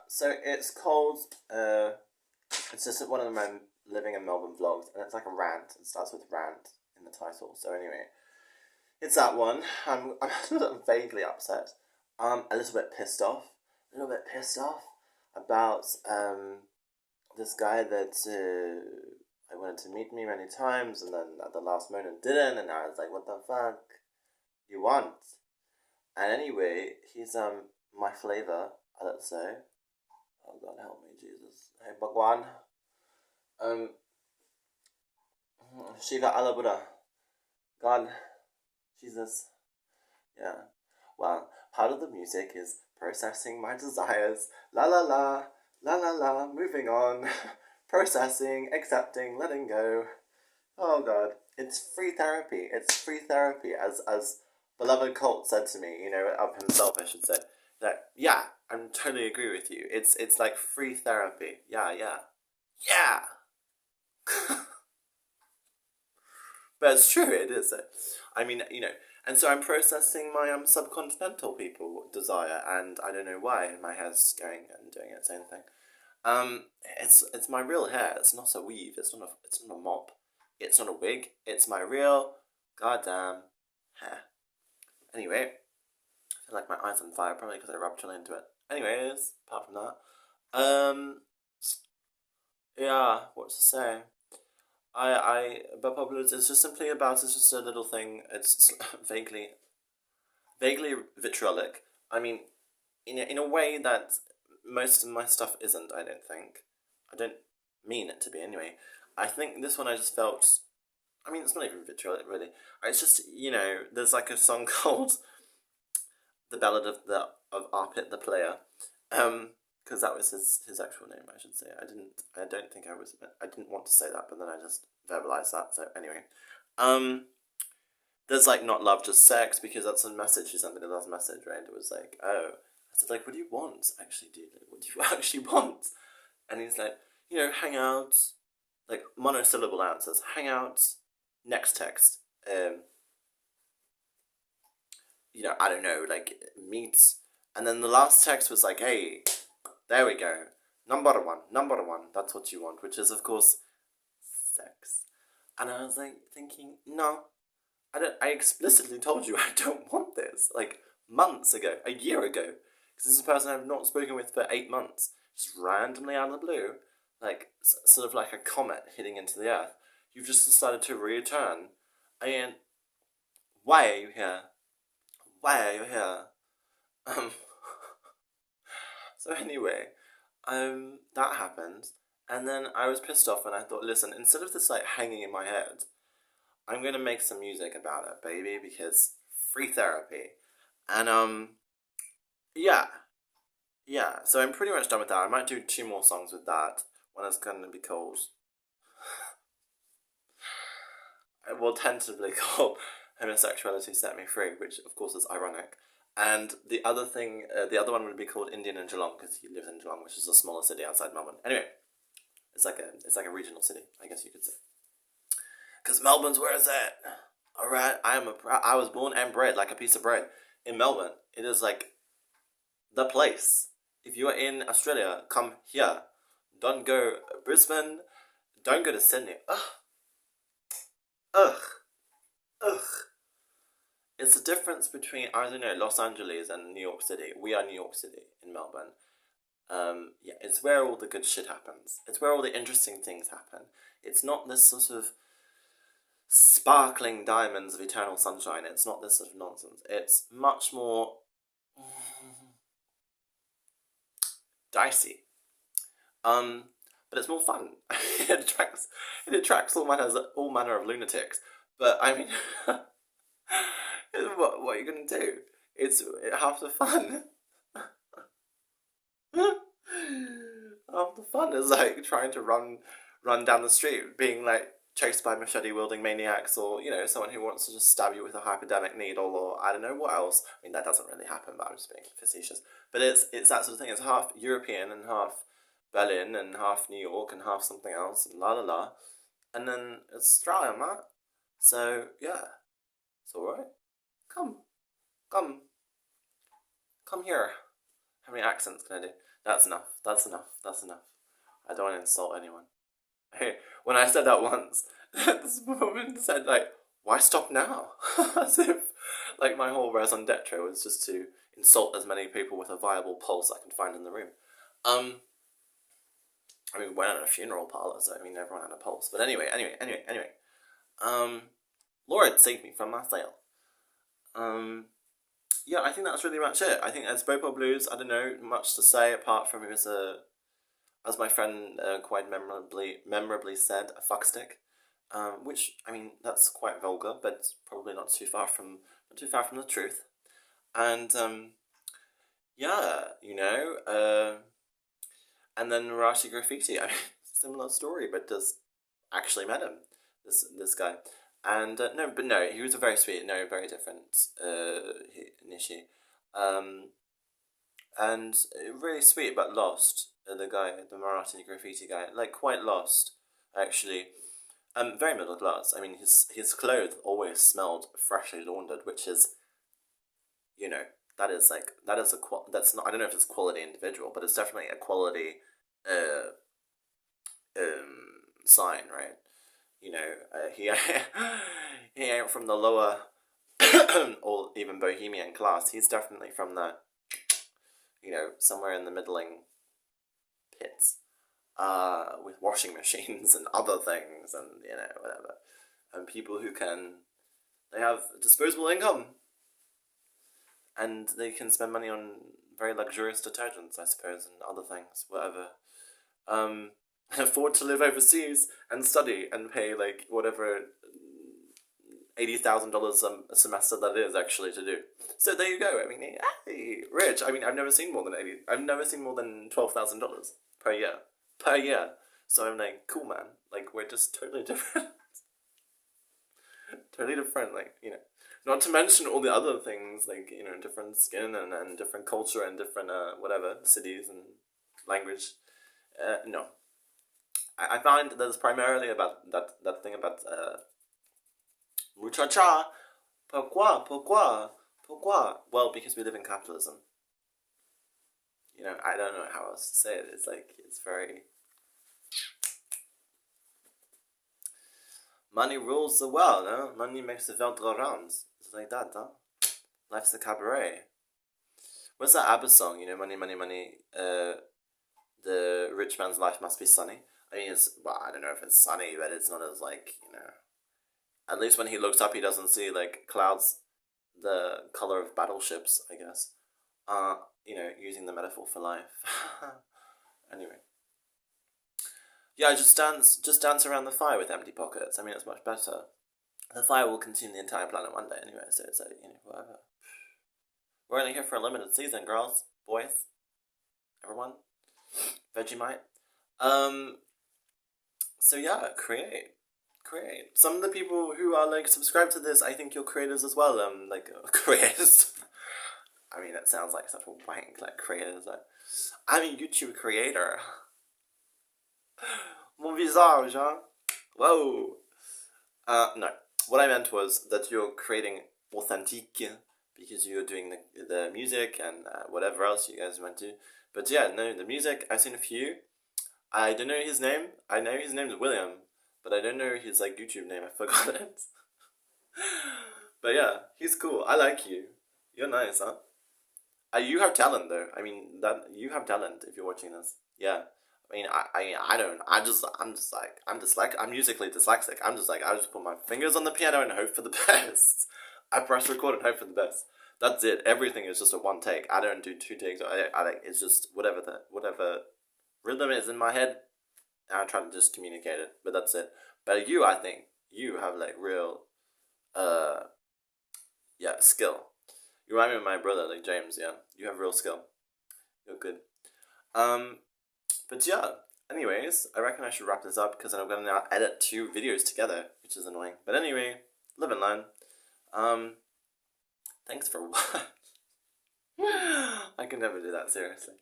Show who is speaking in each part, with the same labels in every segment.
Speaker 1: So it's called. It's just one of my living in Melbourne vlogs, and it's like a rant. It starts with rant in the title. So anyway, it's that one. I'm vaguely upset. A little bit pissed off. A little bit pissed off about this guy that I wanted to meet me many times, and then at the last moment didn't, and I was like, "What the fuck you want?" And anyway, he's my flavor. Let's say. Oh God, help me, Jesus. Hey, Bhagwan. Um, Shiva Allah Buddha. God, Jesus. Yeah. Well, part of the music is processing my desires. La la la, la la la, moving on. Processing, accepting, letting go. Oh God. It's free therapy. It's free therapy, as beloved Colt said to me, of himself I should say. That yeah, I totally agree with you. It's like free therapy. Yeah, yeah. Yeah. But it's true, it is. I mean, and so I'm processing my subcontinental people desire, and I don't know why my hair's going and doing its own thing. It's my real hair. It's not a weave. It's not a mop. It's not a wig. It's my real goddamn hair. Anyway, I feel like my eyes on fire, probably because I rubbed chill into it. Anyways, apart from that, yeah, what to say? Bhopal Blues is just simply about, it's just a little thing. It's vaguely vitriolic. I mean, in a way that most of my stuff isn't. I don't think. I don't mean it to be anyway. I think this one I just felt. I mean, it's not even vitriolic really. It's just there's like a song called "The Ballad of Arpit the Player," because that was his actual name. I should say. I don't think I was. I didn't want to say that, but then I just verbalized that. So anyway, there's like not love, just sex, because that's a message he sent me, the last message, right? It was like, oh, I said like, what do you want actually, dude? Like, what do you actually want? And he's like, hang out, like monosyllable answers, hang out. Next text, I don't know, like meet, and then the last text was like, hey, there we go, number one, that's what you want, which is of course sex. And I was like thinking, no, I explicitly told you I don't want this. Like months ago, a year ago, because this is a person I've not spoken with for 8 months, just randomly out of the blue, like sort of like a comet hitting into the earth. You've just decided to return. I mean, why are you here? Why are you here? Um. So anyway, that happened, and then I was pissed off, and I thought, listen, instead of this like hanging in my head, I'm gonna make some music about it, baby, because free therapy. And yeah, yeah. So I'm pretty much done with that. I might do 2 more songs with that. One is gonna be called, well, tentatively called "Homosexuality Set Me Free," which of course is ironic. And the other one would be called "Indian in Geelong" because he lives in Geelong, which is a smaller city outside Melbourne. Anyway, it's like a regional city, I guess you could say. Because Melbourne's where is it? All right, I was born and bred like a piece of bread in Melbourne. It is like the place. If you are in Australia, come here. Don't go Brisbane. Don't go to Sydney. Ugh, ugh, ugh. It's the difference between, I don't know, Los Angeles and New York City. We are New York City in Melbourne. Yeah, it's where all the good shit happens. It's where all the interesting things happen. It's not this sort of sparkling diamonds of eternal sunshine. It's not this sort of nonsense. It's much more dicey. But it's more fun. it attracts all manner of lunatics. But I mean, what are you gonna do? It's half the fun. Half the fun is like trying to run down the street, being like chased by machete wielding maniacs, or someone who wants to just stab you with a hypodermic needle, or I don't know what else. I mean, that doesn't really happen, but I'm just being facetious. But it's that sort of thing. It's half European and half Berlin and half New York and half something else, and la la la, and then it's Australia, man. So yeah, it's all right. Come, come, come here. How many accents can I do? That's enough. That's enough. That's enough. I don't want to insult anyone. Hey, when I said that once, this woman said like, "Why stop now?" As if like my whole raison d'etre was just to insult as many people with a viable pulse I can find in the room. Um, I mean, we went at a funeral parlor, so I mean, everyone had a pulse. But anyway. Um, Lord save me from myself. Yeah, I think that's really much it. I think as Bhopal Blues, I don't know much to say apart from it was as my friend quite memorably said, a fuckstick. Which I mean, that's quite vulgar, but probably not too far from the truth. And yeah, and then Marathi Graffiti. I mean, similar story, but just actually met him. This guy, and no, he was a very sweet, no, very different Nishi, and really sweet but lost. The guy, the Marathi Graffiti guy, like quite lost actually. Very middle class. I mean, his clothes always smelled freshly laundered, which is, you know, that is that's not, I don't know if it's a quality individual, but it's definitely a quality uh sign, right? He he ain't from the lower or even bohemian class. He's definitely from the, somewhere in the middling pits, with washing machines and other things, and whatever, and people who they have disposable income, and they can spend money on very luxurious detergents, I suppose, and other things, whatever. And afford to live overseas and study and pay like whatever $80,000 a semester that is actually to do. So there you go. I mean, hey, rich. I mean, I've never seen more than $12,000 per year. So I'm like, cool, man. Like, we're just totally different. Totally different. Like, not to mention all the other things, like, different skin and different culture and different whatever cities and language. No, I find that it's primarily about that thing about muchacha. Pourquoi? Well, because we live in capitalism. I don't know how else to say it. It's like, it's very... Money rules the world, no? Money makes the world go round. It's like that, huh? Life's a cabaret. What's that ABBA song? Money, money, money. The rich man's life must be sunny. I mean, I don't know if it's sunny, but it's not as like, at least when he looks up, he doesn't see like clouds, the color of battleships, I guess. Using the metaphor for life. Anyway. Yeah, just dance around the fire with empty pockets. I mean, it's much better. The fire will consume the entire planet one day anyway, so it's like, whatever. We're only here for a limited season, girls, boys, everyone. Vegemite. So yeah, create. Some of the people who are like subscribed to this, I think you're creators as well. Creators. I mean, that sounds like such a wank, like creators. Like, I'm a YouTube creator. Mon visage, huh? Whoa. No. What I meant was that you're creating authentique because you're doing the music and whatever else you guys went to. But yeah, no, the music, I've seen a few. I don't know his name. I know his name's William, but I don't know his like YouTube name. I forgot it. But yeah, he's cool. I like you. You're nice, huh? You have talent though. I mean, that you have talent if you're watching this. Yeah. I mean, I don't. I'm musically dyslexic. I just put my fingers on the piano and hope for the best. I press record and hope for the best. That's it. Everything is just a one take. I don't do two takes. I like, it's just whatever rhythm is in my head. I try to just communicate it, but that's it. But I think you have like real, skill. You remind me of my brother, like James. Yeah, you have real skill. You're good. But yeah. Anyways, I reckon I should wrap this up because I'm gonna now edit 2 videos together, which is annoying. But anyway, live and learn. Thanks for watching. I can never do that seriously.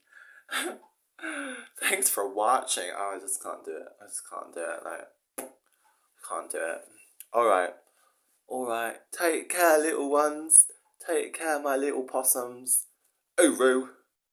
Speaker 1: Thanks for watching. Oh, I just can't do it. Like, can't do it. Alright. Take care, little ones. Take care, my little possums. Oh,